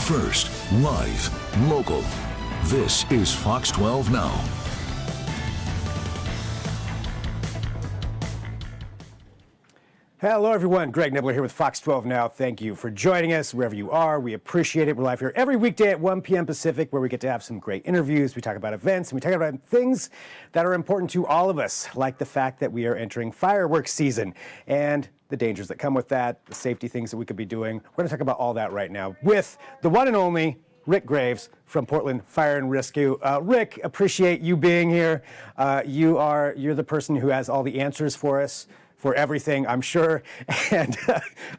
First, live, local. This is Fox 12 Now. Hello, everyone. Greg Nibbler here with Fox 12 Now. Thank you for joining us wherever you are. We appreciate it. We're live here every weekday at 1 p.m. Pacific, where we get to have some great interviews. We talk about events, and we talk about things that are important to all of us, like the fact that we are entering fireworks season and the dangers that come with that, the safety things that we could be doing. We're going to talk about all that right now with the one and only Rick Graves from Portland Fire and Rescue. Rick, appreciate you being here. You're the person who has all the answers for us for everything, I'm sure, and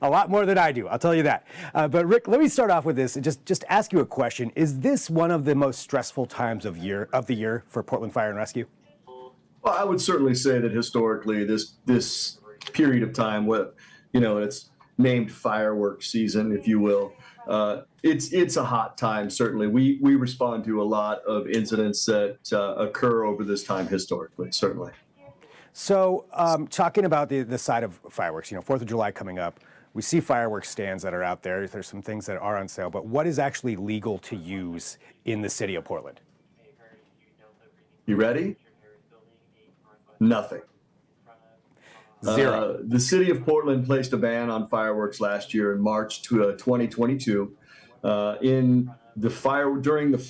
a lot more than I do, I'll tell you that. But Rick, let me start off with this and just ask you a question. Is this one of the most stressful times of the year for Portland Fire and Rescue? Well, I would certainly say that historically, this period of time, it's named fireworks season, if you will. It's a hot time, certainly. We respond to a lot of incidents that occur over this time historically, certainly. So talking about the side of fireworks, 4th of July coming up, we see fireworks stands that are out there. There's some things that are on sale, but what is actually legal to use in the city of Portland? You ready? Nothing. Zero. The city of Portland placed a ban on fireworks last year in March 2022. During the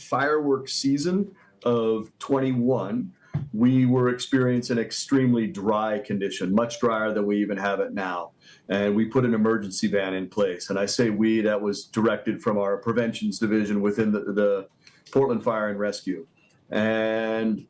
fireworks season of 21, we were experiencing an extremely dry condition, much drier than we even have it now. And we put an emergency ban in place. And I say we, that was directed from our preventions division within the Portland Fire and Rescue. And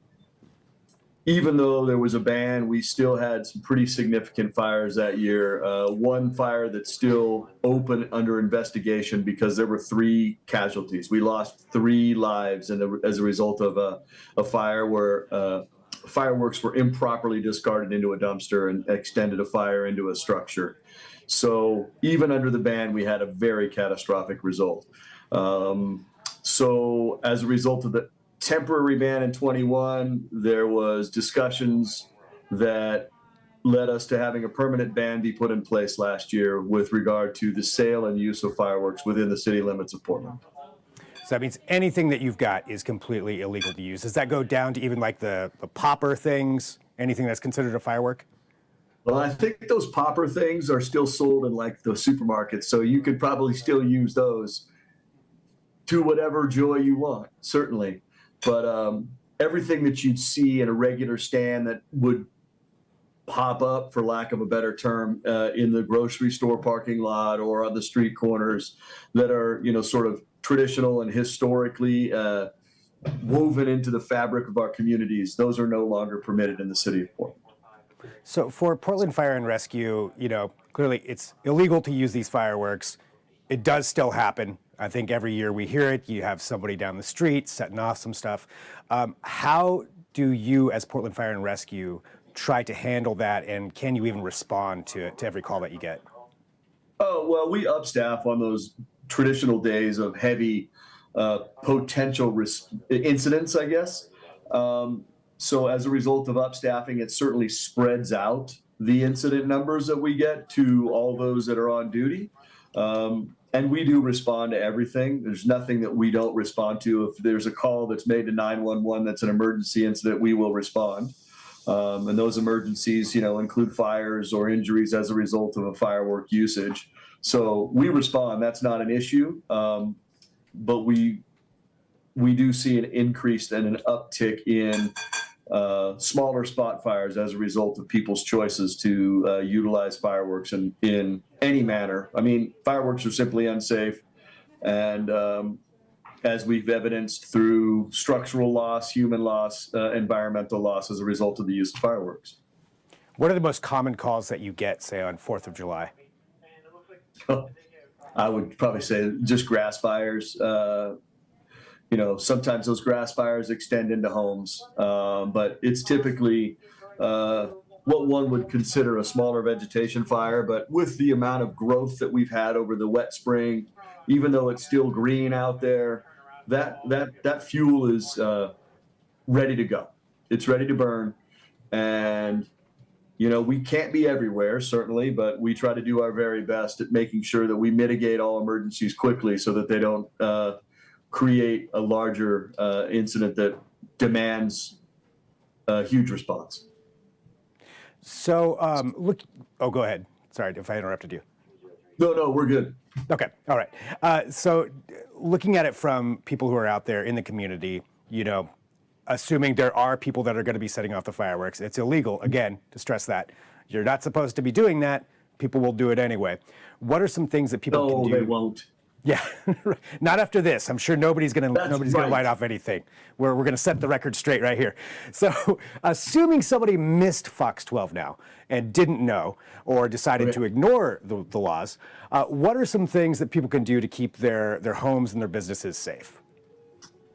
even though there was a ban, we still had some pretty significant fires that year. One fire that's still open under investigation because there were 3 casualties. We lost 3 lives as a result of a fire where fireworks were improperly discarded into a dumpster and extended a fire into a structure. So even under the ban, we had a very catastrophic result. So as a result of the temporary ban in 21, there was discussions that led us to having a permanent ban be put in place last year with regard to the sale and use of fireworks within the city limits of Portland. So that means anything that you've got is completely illegal to use. Does that go down to even like the popper things, anything that's considered a firework? Well, I think those popper things are still sold in like the supermarkets, so you could probably still use those to whatever joy you want, certainly. But everything that you'd see in a regular stand that would pop up, for lack of a better term, in the grocery store parking lot or on the street corners that are, sort of traditional and historically woven into the fabric of our communities, those are no longer permitted in the city of Portland. So for Portland Fire and Rescue, clearly it's illegal to use these fireworks. It does still happen. I think every year we hear it. You have somebody down the street setting off some stuff. How do you, as Portland Fire and Rescue, try to handle that, and can you even respond to every call that you get? Oh, well, we upstaff on those traditional days of heavy potential incidents, I guess. So as a result of upstaffing, it certainly spreads out the incident numbers that we get to all those that are on duty. And we do respond to everything. There's nothing that we don't respond to. If there's a call that's made to 911 that's an emergency incident, we will respond. And those emergencies, include fires or injuries as a result of a firework usage. So we respond. That's not an issue. But we do see an increase and an uptick in smaller spot fires as a result of people's choices to utilize fireworks in any manner. I mean, fireworks are simply unsafe. And as we've evidenced through structural loss, human loss, environmental loss as a result of the use of fireworks. What are the most common calls that you get, say, on 4th of July? I would probably say just grass fires. Sometimes those grass fires extend into homes, but it's typically what one would consider a smaller vegetation fire. But with the amount of growth that we've had over the wet spring, even though it's still green out there, that fuel is ready to go. It's ready to burn, and We can't be everywhere, certainly, but we try to do our very best at making sure that we mitigate all emergencies quickly so that they don't create a larger incident that demands a huge response. So, go ahead. Sorry if I interrupted you. No, we're good. Okay, all right. So, looking at it from people who are out there in the community, assuming there are people that are going to be setting off the fireworks, it's illegal, again, to stress that. You're not supposed to be doing that. People will do it anyway. What are some things that people can do? No, they won't. Yeah, not after this. I'm sure nobody's going to light off anything. We're going to set the record straight right here. So, assuming somebody missed Fox 12 now and didn't know or decided to ignore the laws, what are some things that people can do to keep their homes and their businesses safe?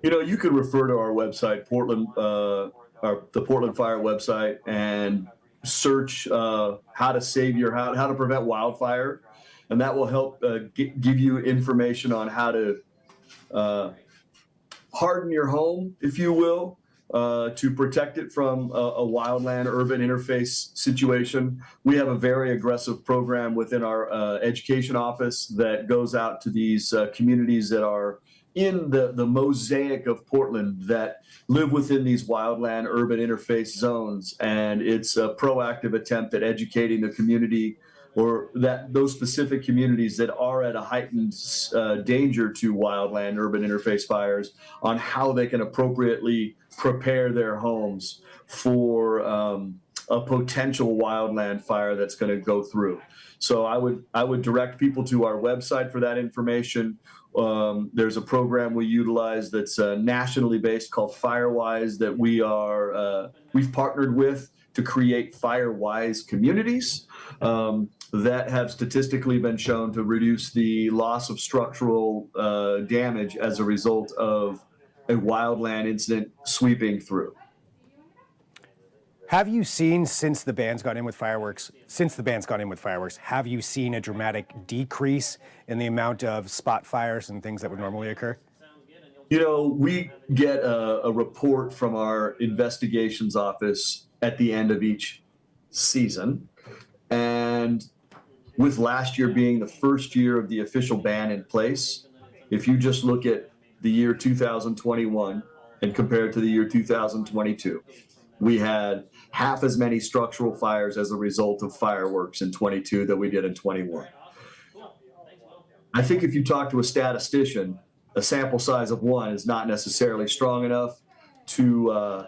You can refer to our website, the Portland Fire website, and search how to save how to prevent wildfire. And that will help give you information on how to harden your home, if you will, to protect it from a wildland-urban interface situation. We have a very aggressive program within our education office that goes out to these communities that are in the mosaic of Portland that live within these wildland-urban interface zones. And it's a proactive attempt at educating the community, or those specific communities that are at a heightened danger to wildland urban interface fires, on how they can appropriately prepare their homes for a potential wildland fire that's going to go through. So I would direct people to our website for that information. There's a program we utilize that's nationally based called Firewise that we've partnered with to create Firewise communities that have statistically been shown to reduce the loss of structural damage as a result of a wildland incident sweeping through. Have you seen, since the ban's gone in with fireworks, have you seen a dramatic decrease in the amount of spot fires and things that would normally occur? We get a report from our investigations office at the end of each season. And with last year being the first year of the official ban in place, if you just look at the year 2021 and compare it to the year 2022, we had half as many structural fires as a result of fireworks in 22 that we did in 21. I think if you talk to a statistician, a sample size of one is not necessarily strong enough to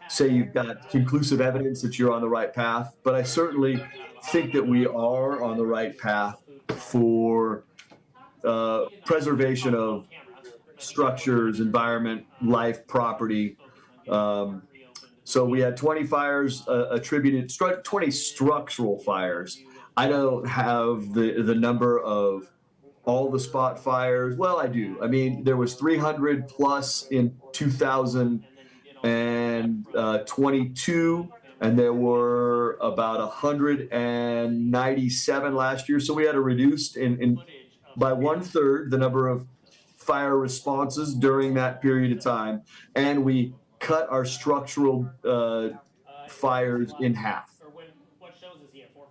say you've got conclusive evidence that you're on the right path, but I certainly think that we are on the right path for preservation of structures, environment, life, property. So we had 20 fires attributed, 20 structural fires. I don't have the number of all the spot fires. Well, I do. I mean, there was 300 plus in 2022, and there were about 197 last year. So we had a reduced by 1/3 the number of fire responses during that period of time, and we cut our structural fires in half.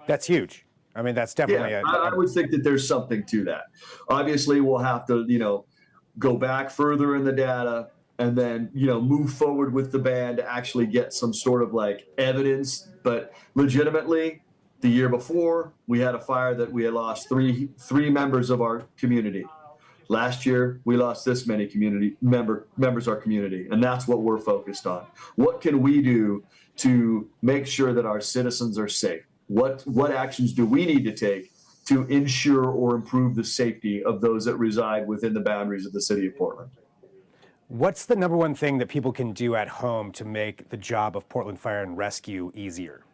That's huge. I mean, that's definitely. Yeah, I would think that there's something to that. Obviously, we'll have to, go back further in the data and then, move forward with the ban to actually get some sort of evidence. But legitimately, the year before, we had a fire that we had lost three members of our community. Last year, we lost this many members of our community, and that's what we're focused on. What can we do to make sure that our citizens are safe? What actions do we need to take to ensure or improve the safety of those that reside within the boundaries of the city of Portland? What's the number one thing that people can do at home to make the job of Portland Fire and Rescue easier?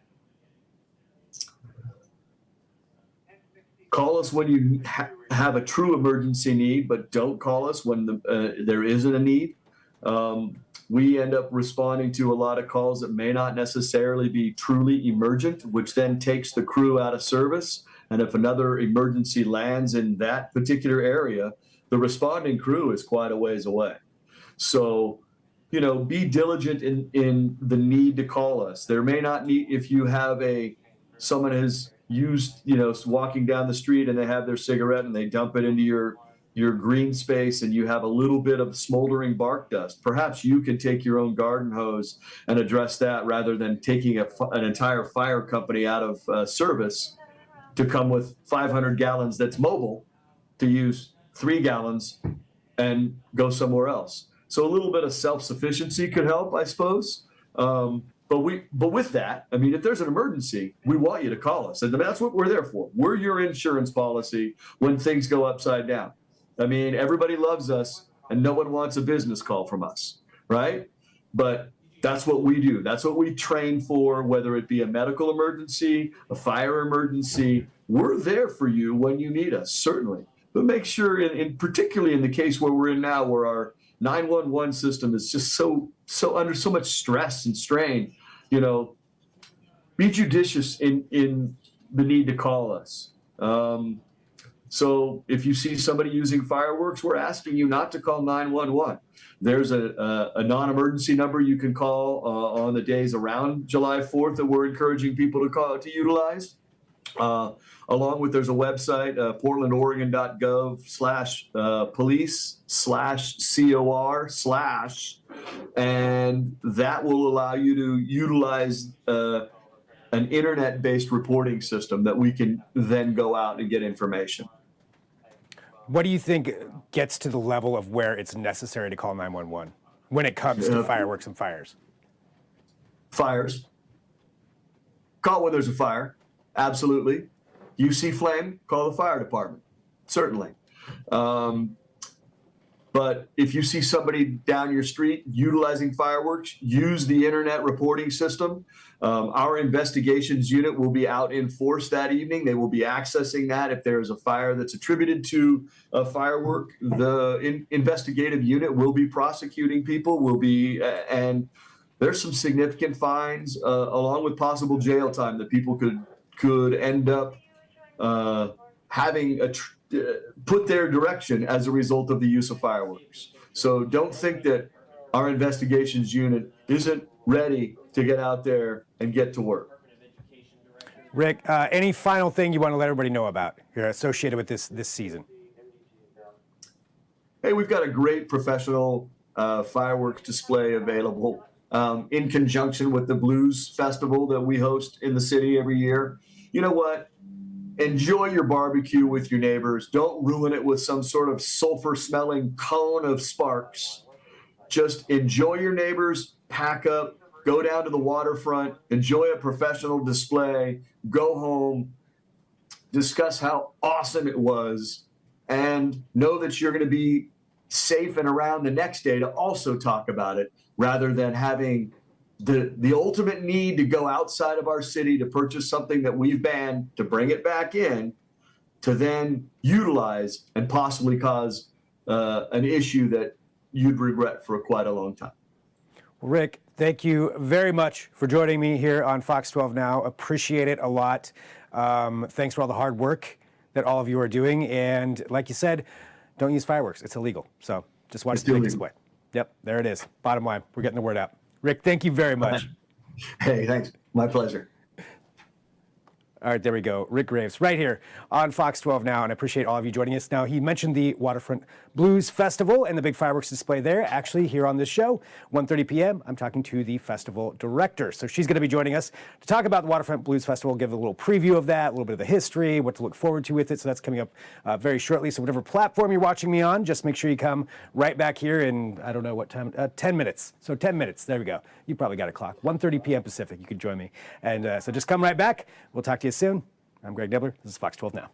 Call us when you have a true emergency need, but don't call us when there isn't a need. We end up responding to a lot of calls that may not necessarily be truly emergent, which then takes the crew out of service. And if another emergency lands in that particular area, the responding crew is quite a ways away. So, be diligent in the need to call us. There may not need, if you have a someone has used, walking down the street and they have their cigarette and they dump it into your green space and you have a little bit of smoldering bark dust. Perhaps you can take your own garden hose and address that rather than taking an entire fire company out of service to come with 500 gallons that's mobile to use 3 gallons and go somewhere else. So a little bit of self-sufficiency could help, I suppose. But with that, I mean, if there's an emergency, we want you to call us. And that's what we're there for. We're your insurance policy when things go upside down. I mean, everybody loves us and no one wants a business call from us, right? But that's what we do. That's what we train for, whether it be a medical emergency, a fire emergency. We're there for you when you need us, certainly. But make sure, particularly in the case where we're in now, where our 911 system is just so under so much stress and strain, be judicious in the need to call us. So if you see somebody using fireworks, we're asking you not to call 911. There's a non-emergency number you can call on the days around July 4th that we're encouraging people to utilize. Along with, there's a website, portlandoregon.gov/police/COR/ and that will allow you to utilize an internet-based reporting system that we can then go out and get information. What do you think gets to the level of where it's necessary to call 911 when it comes to fireworks and fires? Fires. Call when there's a fire. Absolutely. You see flame, call the fire department. Certainly. But if you see somebody down your street utilizing fireworks, use the internet reporting system. Our investigations unit will be out in force that evening. They will be accessing that. If there is a fire that's attributed to a firework, the investigative unit will be prosecuting people, and there's some significant fines along with possible jail time that people could end up having put their direction as a result of the use of fireworks. So don't think that our investigations unit isn't ready to get out there and get to work. Rick, any final thing you want to let everybody know about you're associated with this season? Hey, we've got a great professional fireworks display available in conjunction with the Blues Festival that we host in the city every year. You know what? Enjoy your barbecue with your neighbors. Don't ruin it with some sort of sulfur-smelling cone of sparks. Just enjoy your neighbors, pack up, go down to the waterfront, enjoy a professional display, go home, discuss how awesome it was, and know that you're going to be safe and around the next day to also talk about it, rather than having the ultimate need to go outside of our city to purchase something that we've banned, to bring it back in, to then utilize and possibly cause an issue that you'd regret for quite a long time. Rick, thank you very much for joining me here on Fox 12 Now. Appreciate it a lot. Thanks for all the hard work that all of you are doing. And like you said, don't use fireworks. It's illegal. So just watch the big display. Yep, there it is. Bottom line, we're getting the word out. Rick, thank you very much. Hey, thanks. My pleasure. All right, there we go. Rick Graves, right here on Fox 12 Now, and I appreciate all of you joining us. Now, he mentioned the Waterfront Blues Festival and the big fireworks display there, actually here on this show, 1:30 p.m. I'm talking to the festival director. So she's going to be joining us to talk about the Waterfront Blues Festival, give a little preview of that, a little bit of the history, what to look forward to with it. So that's coming up very shortly. So whatever platform you're watching me on, just make sure you come right back here in, I don't know what time, 10 minutes. So 10 minutes, there we go. You probably got a clock. 1:30 p.m. Pacific, you can join me. And so just come right back. We'll talk to you soon. I'm Greg Debler. This is Fox 12 Now.